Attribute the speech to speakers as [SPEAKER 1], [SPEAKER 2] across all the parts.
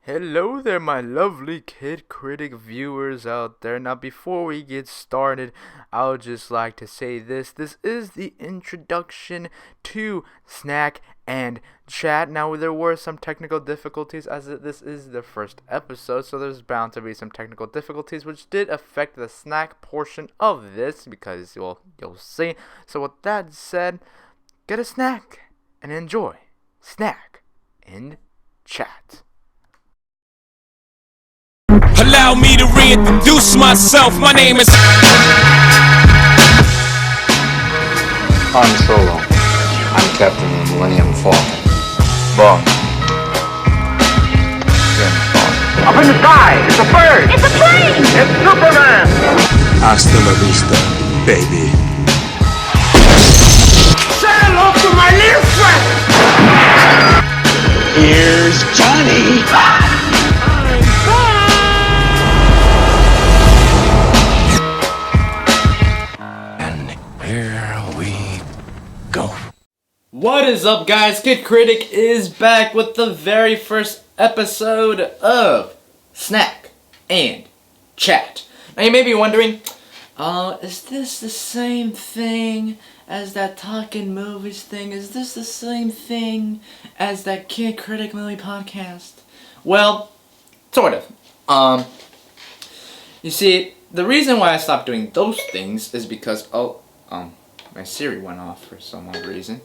[SPEAKER 1] Hello there, my lovely Kid Critic viewers out there. Now, before we get started, I would just like to say this. This is the introduction to Snack and Chat. Now, there were some technical difficulties as this is the first episode, so there's bound to be some technical difficulties, which did affect the snack portion of this, because you'll see. So, with that said, get a snack and enjoy Snack and Chat.
[SPEAKER 2] Allow me to reintroduce myself. My name is
[SPEAKER 3] Han Solo. I'm Captain of the Millennium Falcon. Bond. James Bond.
[SPEAKER 4] Up in the sky! It's a bird!
[SPEAKER 5] It's a plane!
[SPEAKER 4] It's Superman!
[SPEAKER 6] Hasta la vista, baby.
[SPEAKER 4] Say hello to my little friend!
[SPEAKER 6] Here's Johnny. Here we go.
[SPEAKER 1] What is up, guys? Kid Critic is back with the very first episode of Snack and Chat. Now, you may be wondering, is this the same thing as that Talking Movies thing? Is this the same thing as that Kid Critic movie podcast? Well, sort of. You see, the reason why I stopped doing those things is because, my Siri went off for some odd reason.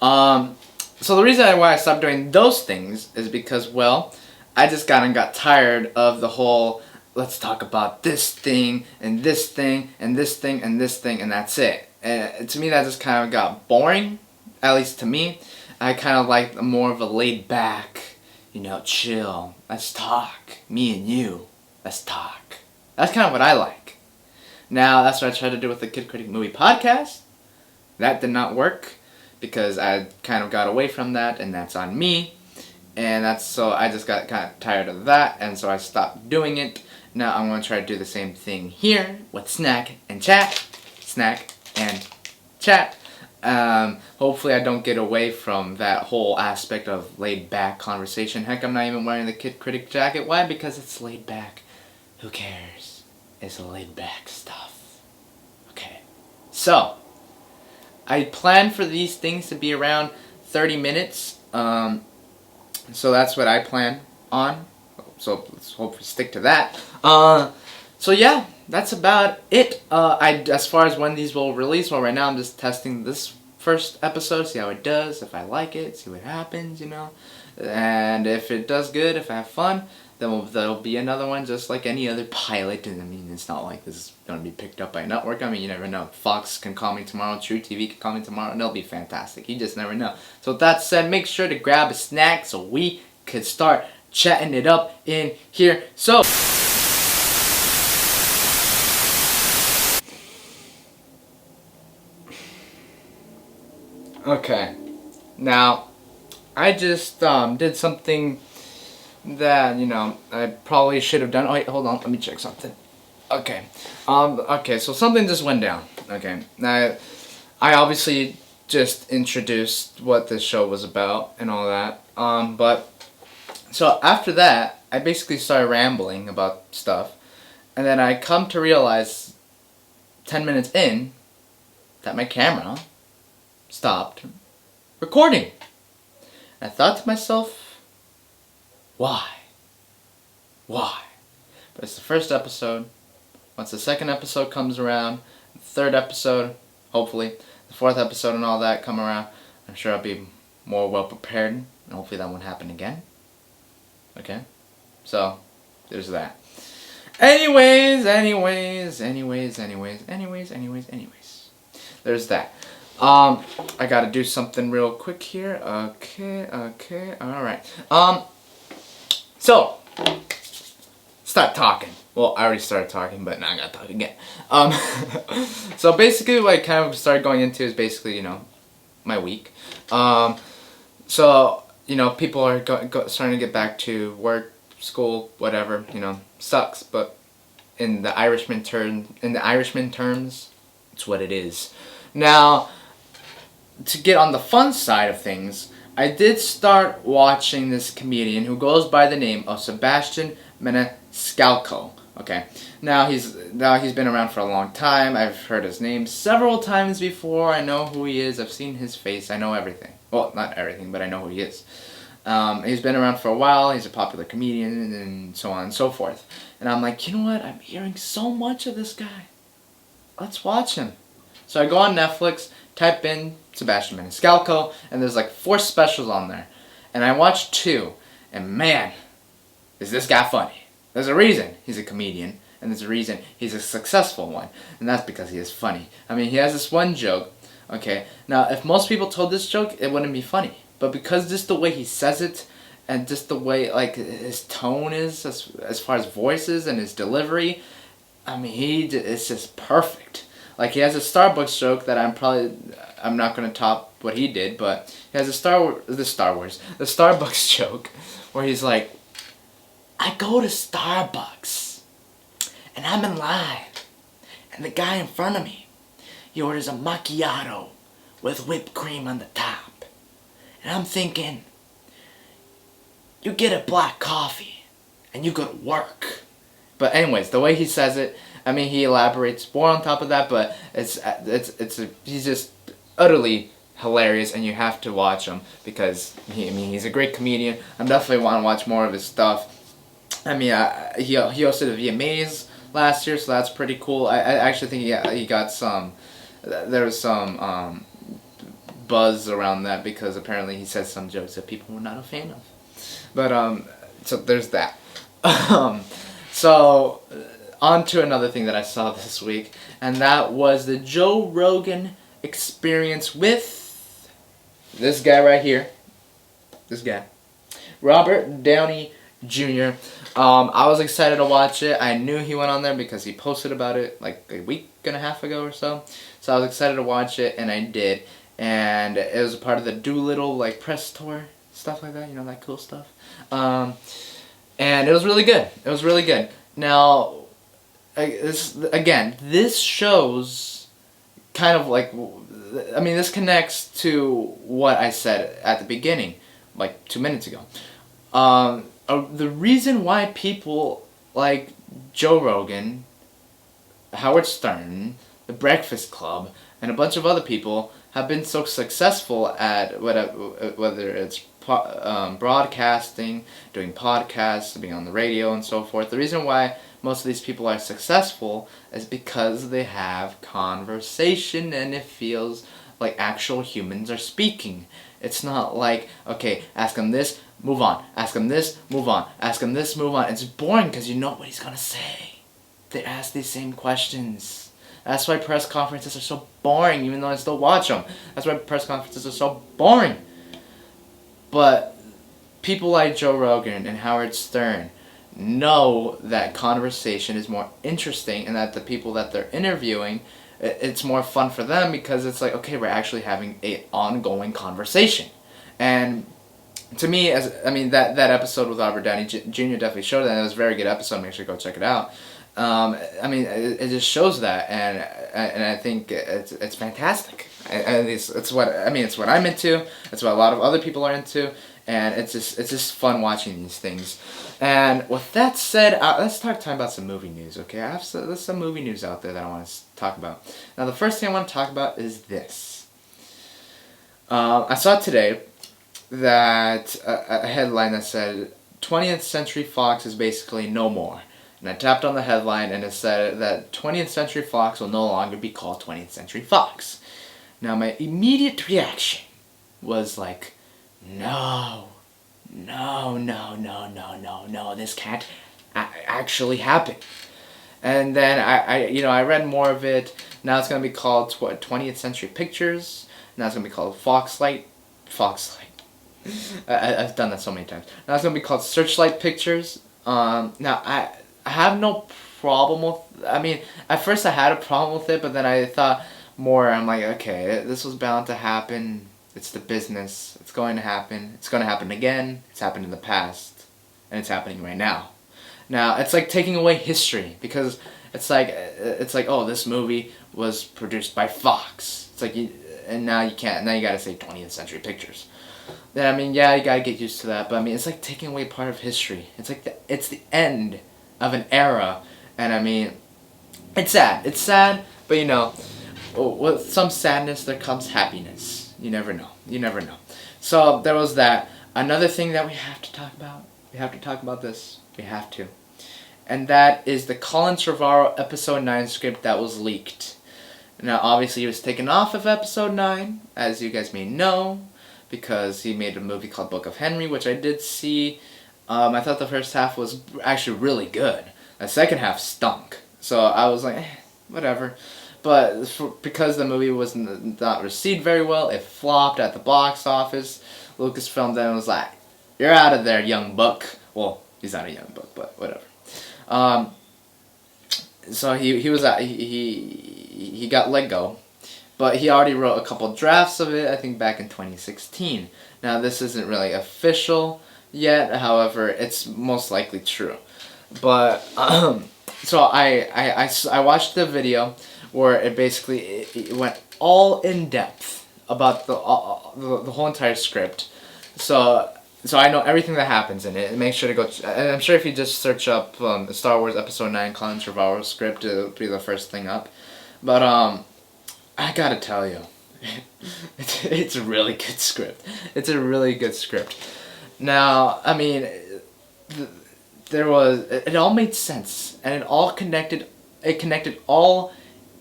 [SPEAKER 1] So the reason why I stopped doing those things is because, well, I just got tired of the whole, let's talk about this thing, and this thing, and this thing, and this thing, and that's it. And to me, that just kind of got boring, at least to me. I kind of like more of a laid back, chill, let's talk, me and you, let's talk. That's kind of what I like. Now, that's what I tried to do with the Kid Critic movie podcast. That did not work because I kind of got away from that, and that's on me. And so I just got kind of tired of that, and so I stopped doing it. Now I'm going to try to do the same thing here with Snack and Chat. Snack and Chat. Hopefully I don't get away from that whole aspect of laid back conversation. Heck, I'm not even wearing the Kid Critic jacket. Why? Because it's laid back. Who cares? It's laid back stuff. Okay. So, I plan for these things to be around 30 minutes. So that's what I plan on. So let's hopefully stick to that. So yeah, that's about it. As far as when these will release, well, right now I'm just testing this first episode, see how it does, if I like it, see what happens, And if it does good, if I have fun, then there'll be another one just like any other pilot. And I mean, it's not like this is going to be picked up by a network. I mean, you never know. Fox can call me tomorrow, True TV can call me tomorrow, and it'll be fantastic. You just never know. So with that said, make sure to grab a snack so we could start chatting it up in here. So, okay. Now, I just did something that, I probably should have done. Oh, wait, hold on. Let me check something. Okay. Okay, so something just went down. Okay. Now, I obviously just introduced what this show was about and all that. But, so after that, I basically started rambling about stuff. And then I come to realize, 10 minutes in, that my camera stopped recording. I thought to myself, why? But it's the first episode. Once the second episode comes around, the third episode, hopefully, the fourth episode and all that come around, I'm sure I'll be more well prepared, and hopefully that won't happen again. Okay? So, there's that. Anyways. There's that. I gotta do something real quick here. Okay, alright. So, start talking. Well, I already started talking, but now I gotta talk again. So basically what I kind of started going into is basically, my week. So, people are starting to get back to work, school, whatever, sucks, but in the Irishman terms, it's what it is. Now, to get on the fun side of things, I did start watching this comedian who goes by the name of Sebastian Maniscalco. Okay, now he's been around for a long time. I've heard his name several times before. I know who he is. I've seen his face. I know everything. Well, not everything, but I know who he is. He's been around for a while. He's a popular comedian and so on and so forth. And I'm like, you know what? I'm hearing so much of this guy. Let's watch him. So I go on Netflix, type in Sebastian Maniscalco, and there's like 4 specials on there. And I watched 2, and man, is this guy funny. There's a reason he's a comedian, and there's a reason he's a successful one, and that's because he is funny. I mean, he has this one joke, okay? Now, if most people told this joke, it wouldn't be funny. But because just the way he says it, and just the way, like, his tone is, as far as voices and his delivery, I mean, it's just perfect. Like, he has a Starbucks joke that I'm not going to top what he did, but he has the Starbucks joke, where he's like, I go to Starbucks, and I'm in line, and the guy in front of me, he orders a macchiato with whipped cream on the top. And I'm thinking, you get a black coffee, and you go to work. But anyways, the way he says it, I mean, he elaborates more on top of that, but he's just utterly hilarious, and you have to watch him, because he's a great comedian. I definitely want to watch more of his stuff. I mean, he hosted the VMAs last year, so that's pretty cool. I actually think he got some. There was some buzz around that because apparently he said some jokes that people were not a fan of. But so there's that. So on to another thing that I saw this week, and that was the Joe Rogan Experience with this guy right here. This guy, Robert Downey Jr. I was excited to watch it. I knew he went on there because he posted about it like a week and a half ago or so. So I was excited to watch it, and I did. And it was a part of the Doolittle like press tour, stuff like that. You know, that cool stuff. And it was really good. It was really good. Now, this shows kind of like, I mean, this connects to what I said at the beginning, like 2 minutes ago. The reason why people like Joe Rogan, Howard Stern, The Breakfast Club, and a bunch of other people have been so successful at whether it's broadcasting, doing podcasts, being on the radio, and so forth. The reason why most of these people are successful is because they have conversation, and it feels like actual humans are speaking. It's not like, okay, ask him this, move on. Ask him this, move on. Ask him this, move on. It's boring because you know what he's going to say. They ask these same questions. That's why press conferences are so boring, even though I still watch them. That's why press conferences are so boring. But people like Joe Rogan and Howard Stern know that conversation is more interesting, and that the people that they're interviewing, it's more fun for them because it's like, okay, we're actually having an ongoing conversation. And to me, that episode with Robert Downey Jr. definitely showed that. It was a very good episode. Make sure to go check it out. It just shows that, and I think it's fantastic. And it's what I'm into. It's what a lot of other people are into, and it's just fun watching these things. And with that said, let's talk about some movie news. Okay, there's some movie news out there that I want to talk about. Now, the first thing I want to talk about is this. I saw today that a headline that said 20th Century Fox is basically no more. And I tapped on the headline, and it said that 20th Century Fox will no longer be called 20th Century Fox. Now, my immediate reaction was like, no, this can't actually happen. And then I read more of it. Now it's going to be called 20th Century Pictures. Now it's going to be called Foxlight. I've done that so many times. Now it's going to be called Searchlight Pictures. Now I have no problem with, at first I had a problem with it, but then I thought more, I'm like, okay, this was bound to happen. It's the business. It's going to happen. It's going to happen again. It's happened in the past. And it's happening right now. Now, it's like taking away history, because it's like, oh, this movie was produced by Fox. It's like, and now you can't, now you gotta say 20th Century Pictures. then I mean, yeah, you gotta get used to that. But I mean, it's like taking away part of history. It's like it's the end of an era, and I mean, it's sad. It's sad, but you know, with some sadness there comes happiness. You never know. You never know. So there was that. Another thing that we have to talk about. We have to talk about this. We have to. And that is the Colin Trevorrow episode 9 script that was leaked. Now, obviously, he was taken off of episode 9, as you guys may know, because he made a movie called Book of Henry, which I did see. I thought the first half was actually really good. The second half stunk. So I was like, whatever. But because the movie was not received very well, it flopped at the box office. Lucasfilm then was like, "You're out of there, young buck." Well, he's not a young buck, but whatever. So he was he got let go, but he already wrote a couple drafts of it. I think back in 2016. Now this isn't really official yet. However, it's most likely true. But so I watched the video where it basically it went all in depth about the whole entire script. So I know everything that happens in it. And make sure to go. And I'm sure if you just search up Star Wars Episode 9 Colin Trevorrow script, it'll be the first thing up. But I gotta tell you, it's a really good script. It's a really good script. Now, I mean, it all made sense, and it all connected. It connected all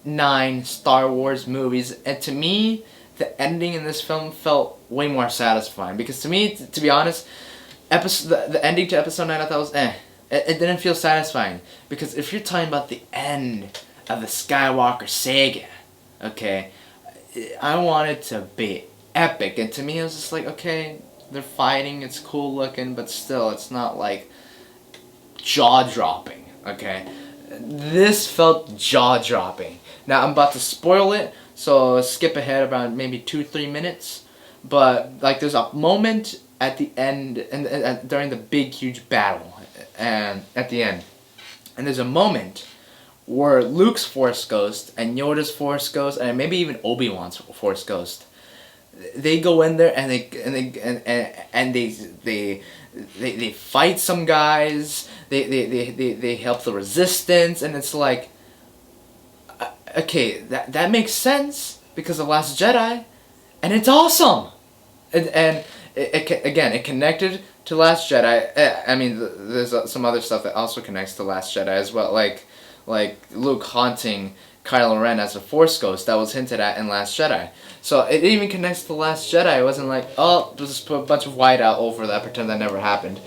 [SPEAKER 1] 9 Star Wars movies, and to me, the ending in this film felt way more satisfying. Because to me, to be honest, the ending to episode 9 I thought was It didn't feel satisfying. Because if you're talking about the end of the Skywalker saga, okay, I want it to be epic. And to me, it was just like, okay, they're fighting, it's cool looking, but still, it's not like jaw-dropping, okay? This felt jaw-dropping. Now, I'm about to spoil it, so skip ahead about maybe 2-3 minutes. But like, there's a moment at the end, and during the big, huge battle, and at the end, and there's a moment where Luke's Force Ghost and Yoda's Force Ghost, and maybe even Obi-Wan's Force Ghost, they go in there and they fight some guys. They help the Resistance, and it's like, okay, that makes sense because of Last Jedi, and it's awesome. And it connected to Last Jedi. I mean, there's some other stuff that also connects to Last Jedi as well, like Luke haunting Kylo Ren as a Force Ghost that was hinted at in Last Jedi. So it even connects to Last Jedi. It wasn't like, oh, just put a bunch of white out over that, pretend that never happened.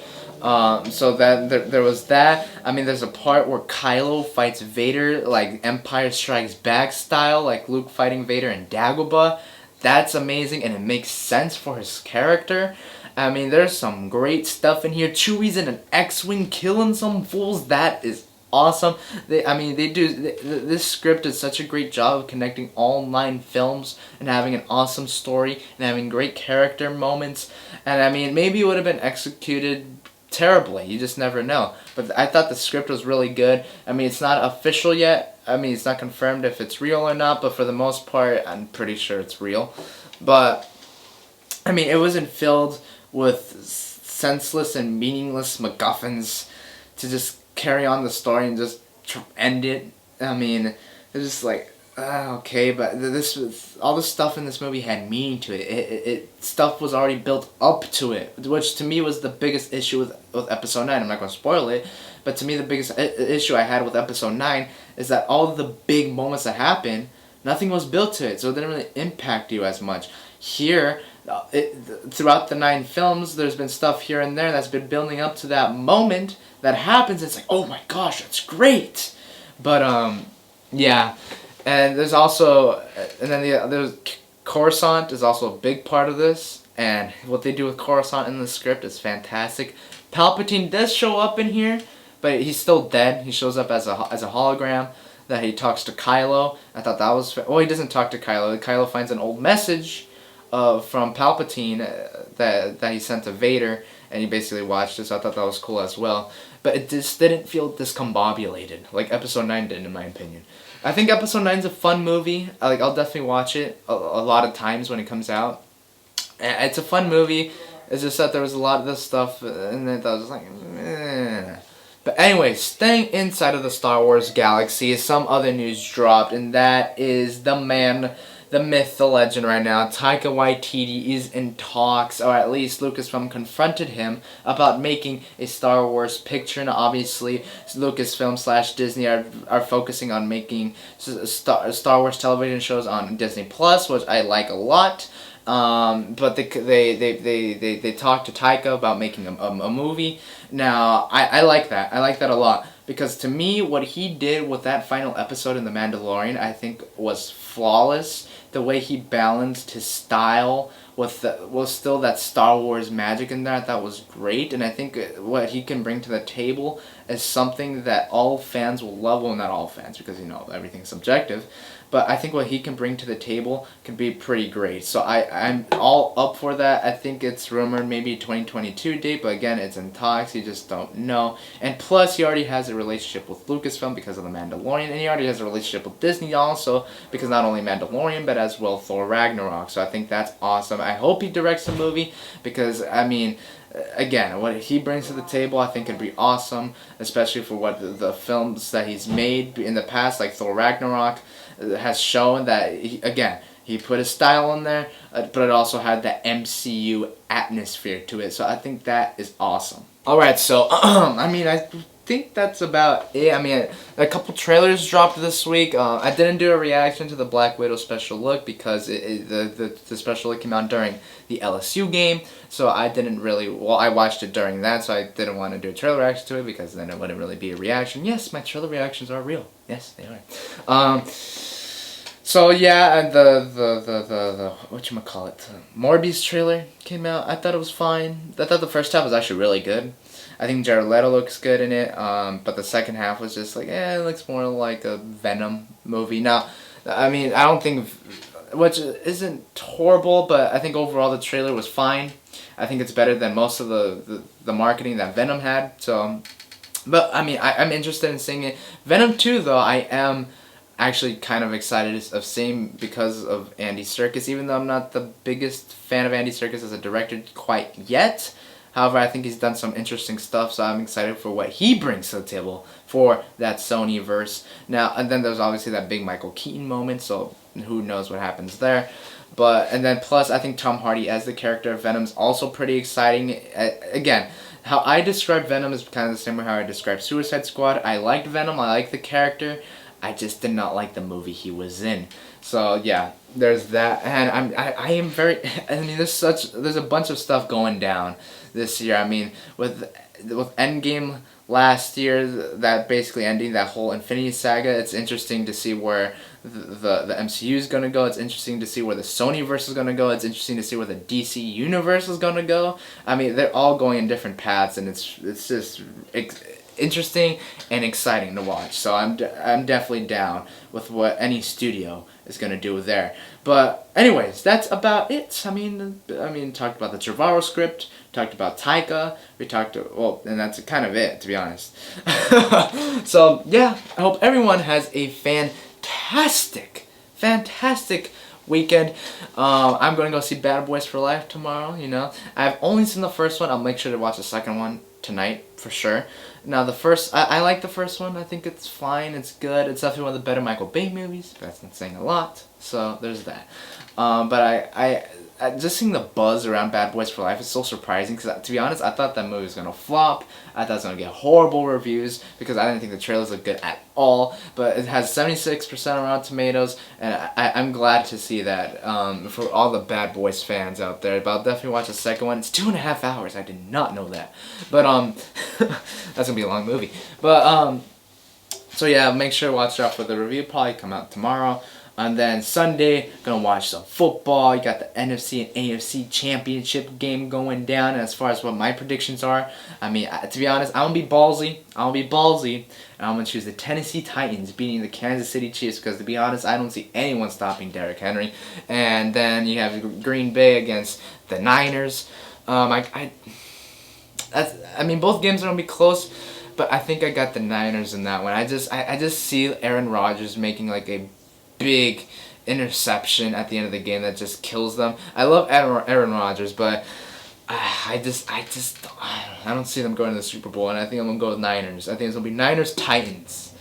[SPEAKER 1] So that there was that. I mean, there's a part where Kylo fights Vader, like Empire Strikes Back style, like Luke fighting Vader in Dagobah. That's amazing, and it makes sense for his character. I mean, there's some great stuff in here. Chewie's in an X-Wing killing some fools. That is awesome. This script does such a great job of connecting all 9 films and having an awesome story and having great character moments. And I mean, maybe it would have been executed terribly. You just never know. But I thought the script was really good. I mean, it's not official yet. I mean, it's not confirmed if it's real or not, but for the most part, I'm pretty sure it's real. But, I mean, it wasn't filled with senseless and meaningless MacGuffins to just carry on the story and just end it. I mean, it was just like, okay, but all the stuff in this movie had meaning to it. Stuff was already built up to it, which to me was the biggest issue with Episode 9. I'm not going to spoil it, but to me the biggest issue I had with Episode 9 is that all of the big moments that happened, nothing was built to it, so it didn't really impact you as much. Here, throughout the 9 films, there's been stuff here and there that's been building up to that moment that happens. It's like, oh my gosh, that's great. But yeah, and there's also, and then there's Coruscant is also a big part of this, and what they do with Coruscant in the script is fantastic. Palpatine does show up in here, but he's still dead. He shows up as a hologram that he talks to Kylo. I thought that was well, he doesn't talk to Kylo. Kylo finds an old message from Palpatine that he sent to Vader, and he basically watched it, so I thought that was cool as well. But it just didn't feel discombobulated like Episode 9 did, in my opinion. I think Episode 9's a fun movie. I'll definitely watch it a lot of times when it comes out. It's a fun movie. It's just that there was a lot of this stuff, and then I was like, eh. But anyway, staying inside of the Star Wars galaxy, some other news dropped, and that is the man, the myth, the legend right now, Taika Waititi is in talks, or at least Lucasfilm confronted him about making a Star Wars picture. And obviously, Lucasfilm / Disney are focusing on making Star Wars television shows on Disney Plus, which I like a lot. But they talked to Taika about making a movie. Now, I like that. I like that a lot. Because to me, what he did with that final episode in The Mandalorian, I think was flawless. The way he balanced his style with still that Star Wars magic in there, I thought was great. And I think what he can bring to the table is something that all fans will love. Well, not all fans, because, you know, everything's subjective. But I think what he can bring to the table can be pretty great. So I'm all up for that. I think it's rumored maybe 2022 date, but again, it's in talks. You just don't know. And plus, he already has a relationship with Lucasfilm because of The Mandalorian. And he already has a relationship with Disney also because not only Mandalorian, but as well Thor Ragnarok. So I think that's awesome. I hope he directs the movie because, I mean, again, what he brings to the table, I think, could be awesome, especially for what the films that he's made in the past, like Thor Ragnarok, has shown that, he put his style in there, but it also had the MCU atmosphere to it. So I think that is awesome. Alright, so, I mean, I think that's about it. I mean, a couple trailers dropped this week. I didn't do a reaction to the Black Widow special look because the special look came out during the LSU game. So I didn't really, well, I watched it during that, so I didn't want to do a trailer reaction to it because then it wouldn't really be a reaction. Yes, my trailer reactions are real. Yes, they are. So yeah, and the whatchamacallit, Morbius trailer came out. I thought it was fine. I thought the first half was actually really good. I think Jared Leto looks good in it, but the second half was just like, it looks more like a Venom movie. Now, I mean, I don't think, which isn't horrible, but I think overall the trailer was fine. I think it's better than most of the marketing that Venom had. So, but I mean, I'm interested in seeing it. Venom 2, though, I am actually kind of excited of seeing because of Andy Serkis, even though I'm not the biggest fan of Andy Serkis as a director quite yet. However, I think he's done some interesting stuff, so I'm excited for what he brings to the table for that Sony-verse. Now, and then there's obviously that big Michael Keaton moment, so who knows what happens there. But, and then plus, I think Tom Hardy as the character of Venom is also pretty exciting. Again, how I describe Venom is kind of the same way how I describe Suicide Squad. I liked Venom, I liked the character, I just did not like the movie he was in. So yeah, there's that, and I am very. I mean, there's a bunch of stuff going down this year. I mean, with Endgame last year, that basically ending that whole Infinity Saga. It's interesting to see where the MCU is gonna go. It's interesting to see where the Sonyverse is gonna go. It's interesting to see where the DC universe is gonna go. I mean, they're all going in different paths, and it's just interesting and exciting to watch. So I'm definitely down with what any studio is gonna do there. But anyways, that's about it. I mean, talked about the Trevorrow script, talked about Taika, we talked, well, and that's kind of it, to be honest. So yeah, I hope everyone has a fantastic weekend. I'm gonna go see Bad Boys for Life tomorrow. You know, I've only seen the first one. I'll make sure to watch the second one tonight for sure. Now the first, I like the first one. I think it's fine. It's good. It's definitely one of the better Michael Bay movies. But that's not saying a lot. So there's that. But I just seeing the buzz around Bad Boys for Life is so surprising because, to be honest, I thought that movie was gonna flop. I thought it was gonna get horrible reviews because I didn't think the trailers looked good at all. But it has 76% on Rotten Tomatoes, and I'm glad to see that for all the Bad Boys fans out there. But I'll definitely watch the second one. It's 2.5 hours. I did not know that. But that's gonna be a long movie. But so yeah, make sure to watch out for the review. Probably come out tomorrow. And then Sunday, gonna watch some football. You got the NFC and AFC championship game going down. And as far as what my predictions are, I mean, to be honest, I'm gonna be ballsy. And I'm gonna choose the Tennessee Titans beating the Kansas City Chiefs because, to be honest, I don't see anyone stopping Derrick Henry. And then you have Green Bay against the Niners. I mean, both games are gonna be close, but I think I got the Niners in that one. I just see Aaron Rodgers making like a big interception at the end of the game that just kills them. I love Aaron Rodgers, but I don't see them going to the Super Bowl, and I think I'm gonna go with Niners. I think it's gonna be Niners Titans.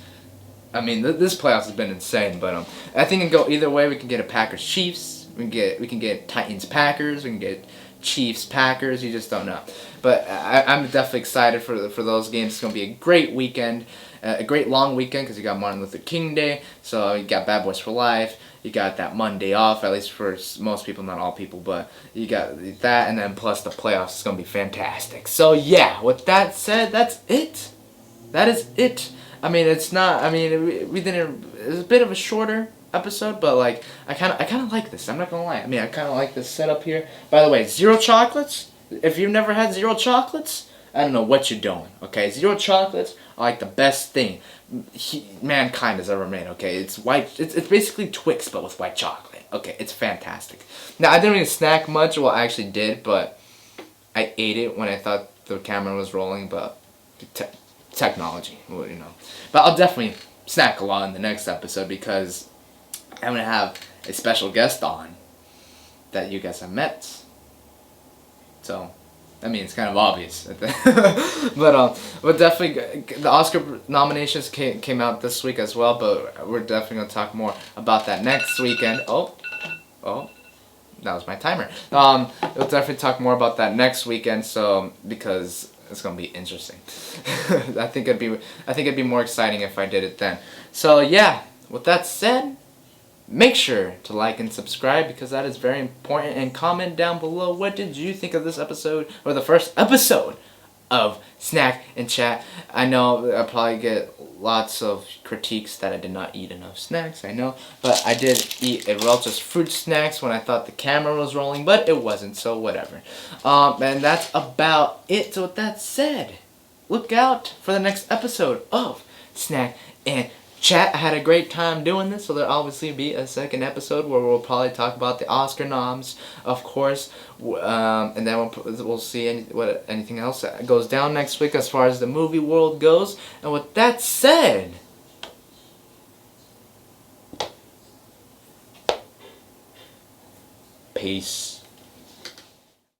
[SPEAKER 1] I mean, this playoffs has been insane, but I think it can go either way. We can get a Packers Chiefs. We can get Titans Packers. We can get Chiefs Packers. You just don't know. But I'm definitely excited for those games. It's gonna be a great weekend, a great long weekend because you got Martin Luther King Day. So you got Bad Boys for Life. You got that Monday off, at least for most people, not all people, but you got that, and then plus the playoffs is gonna be fantastic. So yeah, with that said, that's it. That is it. I mean, it's not. I mean, we didn't. It's a bit of a shorter episode, but like I kind of like this. I'm not gonna lie. I mean, I kind of like this setup here. By the way, zero chocolates. If you've never had zero chocolates, I don't know what you're doing. Okay, zero chocolates are like the best thing mankind has ever made. Okay, it's white. It's basically Twix but with white chocolate. Okay, it's fantastic. Now I didn't really snack much. Well, I actually did, but I ate it when I thought the camera was rolling. But technology, well, you know. But I'll definitely snack a lot in the next episode because I'm gonna have a special guest on that you guys have met. So, I mean, it's kind of obvious. but definitely, the Oscar nominations came out this week as well, but we're definitely going to talk more about that next weekend. Oh, that was my timer. We'll definitely talk more about that next weekend, so, because it's going to be interesting. I think it'd be more exciting if I did it then. So, yeah, with that said, make sure to like and subscribe because that is very important, and comment down below what did you think of this episode, or the first episode of Snack and Chat. I know I'll probably get lots of critiques that I did not eat enough snacks, I know, but I did eat a Welch's fruit snacks when I thought the camera was rolling, but it wasn't, so whatever. And that's about it. So with that said, look out for the next episode of Snack and Chat. I had a great time doing this, so there'll obviously be a second episode where we'll probably talk about the Oscar noms, of course, and then we'll see what anything else that goes down next week as far as the movie world goes. And with that said, peace.